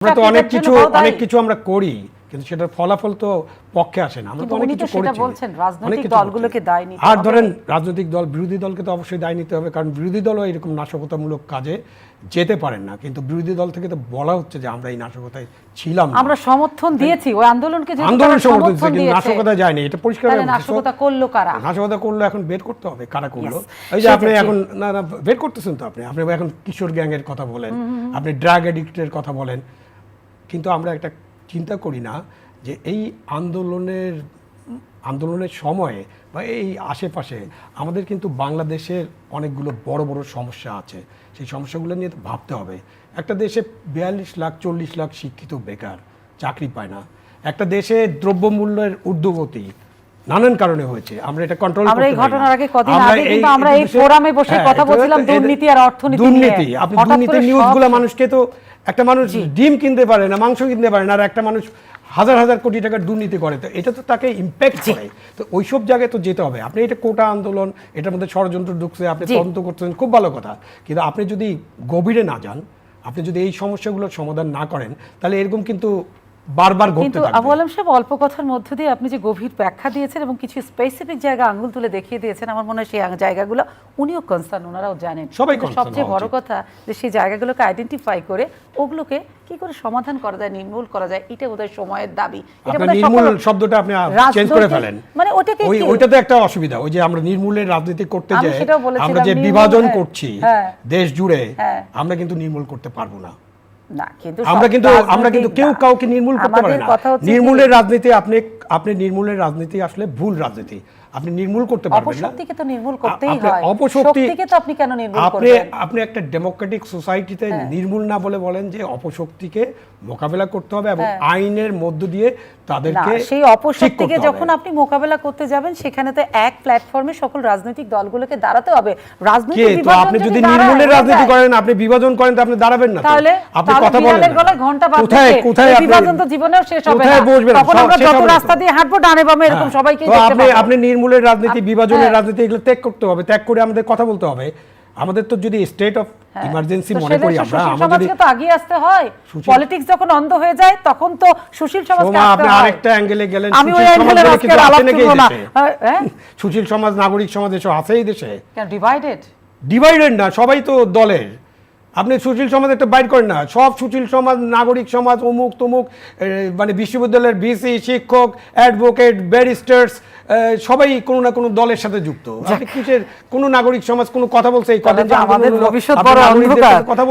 আমরা তো অনেক কিছু আমরা করি, কিন্তু সেটার ফলাফল তো পক্ষে আসে না। আমরা তো অনেক কিছু করেছি। বলছেন রাজনৈতিক দলগুলোকে দায় নিতে হবে। আর ধরেন রাজনৈতিক দল, বিরোধী দলকে তো অবশ্যই দায় নিতে হবে, কারণ বিরোধী দলও এরকম নাশকতামূলক কাজে যেতে পারেন না। কিন্তু বিরোধী দল থেকে তো বলা হচ্ছে যে আমরা এই নাশকতায় ছিলাম না, আমরা সমর্থন দিয়েছি ওই আন্দোলনকে, যে আন্দোলন সমর্থন দিয়েছি, নাশকতা যায়নি, এটা পরিষ্কার। নাশকতা করলো কারা? নাশকতা করলো এখন বের করতে হবে কারা করলো। এই যে আপনি এখন না বের করতেছেন তো, আপনি এখন কিশোর গ্যাংয়ের কথা বলেন, আপনি ড্রাগ এডিক্টের কথা বলেন, কিন্তু আমরা একটা চিন্তা করি না যে এই আন্দোলনের সময়ে বা এই আশেপাশে আমাদের কিন্তু বাংলাদেশের অনেকগুলো বড় বড় সমস্যা আছে। সেই সমস্যাগুলো নিয়ে তো ভাবতে হবে। একটা দেশে 42 লাখ 40 লাখ শিক্ষিত বেকার, চাকরি পায় না। একটা দেশে দ্রব্যমূল্যের ঊর্ধ্বগতি নানান কারণে হয়েছে, আমরা এটা কন্ট্রোল করতে পারি না। আমরা এই ঘটনার আগে কদিন আগে কিন্তু আমরা এই ফোরামে বসে কথা বলছিলাম দুর্নীতি আর অর্থনীতি নিয়ে। আপনি দুর্নীতির নিউজগুলো মানুষকে তো, একটা মানুষ ডিম কিনতে পারে না, মাংস কিনতে পারে না, আর একটা মানুষ হাজার হাজার কোটি টাকার দুর্নীতি করে, তো এটা তো তাকে ইম্প্যাক্ট করে। তো ওইসব জায়গায় তো যেতে হবে। আপনি এটা কোটা আন্দোলন, এটার মধ্যে ষড়যন্ত্র ঢুকছে, আপনি তদন্ত করছেন, খুব ভালো কথা, কিন্তু আপনি যদি গভীরে না যান, আপনি যদি এই সমস্যাগুলোর সমাধান না করেন, তাহলে এরকম কিন্তু বারবার ঘটতে থাকবে। আবু আলম সাহেব, অল্প কথার মধ্য দিয়ে আপনি যে গভীর ব্যাখ্যা দিয়েছেন এবং কিছু স্পেসিফিক জায়গা আঙ্গুল তুলে দেখিয়ে দিয়েছেন, আমার মনে হয় সেই জায়গাগুলো উনিও কনসার্ন, ওনারাও জানেন। সবচেয়ে বড় কথা যে সেই জায়গাগুলোকে আইডেন্টিফাই করে ওগুলোকে কি করে সমাধান করা যায়, নির্মূল করা যায়, এটা বোধহয় সময়ের দাবি। নির্মূল শব্দটা আপনি চেঞ্জ করে ফেলেন, মানে ওইটাতে একটা অসুবিধা। ওই যে আমরা নির্মূলের রাজনীতি করতে যাই, আমরা যে বিভাজন করছি দেশ জুড়ে, আমরা কিন্তু নির্মূল করতে পারবো না। আমরা কিন্তু কেউ কাউকে নির্মূল করতে পারে না। নির্মূলের রাজনীতি, আপনি নির্মূলের রাজনীতি আসলে ভুল রাজনীতি, আপনি নির্মূল করতে পারবেন না। অপশক্তিকে তো নির্মূল করতেই হয়। অপশক্তিকে তো আপনি কেন নির্মূল করবেন? আপনি একটা ডেমোক্রেটিক সোসাইটিতে নির্মূল না বলে বলেন যে অপশক্তিকে মোকাবেলা করতে হবে এবং আইনের মধ্য দিয়ে তাদেরকে, সেই অপশক্তিকে যখন আপনি মোকাবেলা করতে যাবেন, সেখানে তো এক প্ল্যাটফর্মে সকল রাজনৈতিক দলগুলোকে দাঁড়াতে হবে। রাজনৈতিক বিভাজন, আপনি যদি নির্মূলের রাজনীতি করেন, আপনি বিভাজন করেন, তো আপনি দাঁড়াবেন না। তাহলে আপনি কথা বলেন না, গলায় ঘন্টা বাজবে, কোথায় বিভাজন তো জীবনেও শেষ হবে না। তখন আমরা যত রাস্তা দিয়ে হাঁটবো ডানে বামে এরকম সবাইকে দেখতে পাবো। আপনি নির্মূলের রাজনীতি, বিভাজনের রাজনীতি, এগুলো ত্যাগ করতে হবে। ত্যাগ করে আমাদের কথা বলতে হবে। আমাদের তো যদি স্টেট অফ ইমার্জেন্সি মনে করি আমরা, আমাদের তো আগিয়ে আসতে হয়। পলিটিক্স যখন অন্ধ হয়ে যায়, তখন তো সুশীল সমাজকে আসতে হয়। আপনি আরেকটা অ্যাঙ্গেলে গেলেন। আমি ওই অ্যাঙ্গেলে আজকে আলাপ করব না। সুশীল সমাজ, নাগরিক সমাজ এসব আছে এই দেশে। কেন ডিভাইডেড না, সবাই তো দলের। আপনি সুশীল সমাজ একটা বাইর করেন না, সব সুশীল সমাজ, নাগরিক সমাজ, অমুক তমুক, মানে বিশ্ববিদ্যালয়ের ভিসি, শিক্ষক, অ্যাডভোকেট, ব্যারিস্টার্স, সবাই কোনো না কোনো দলের সাথে যুক্ত। আপনি কিসের কোনো নাগরিক সমাজ কোনো কথা বলছে, এই কথা আমাদের ভবিষ্যৎ বড় অন্ধকার কথা বলছে।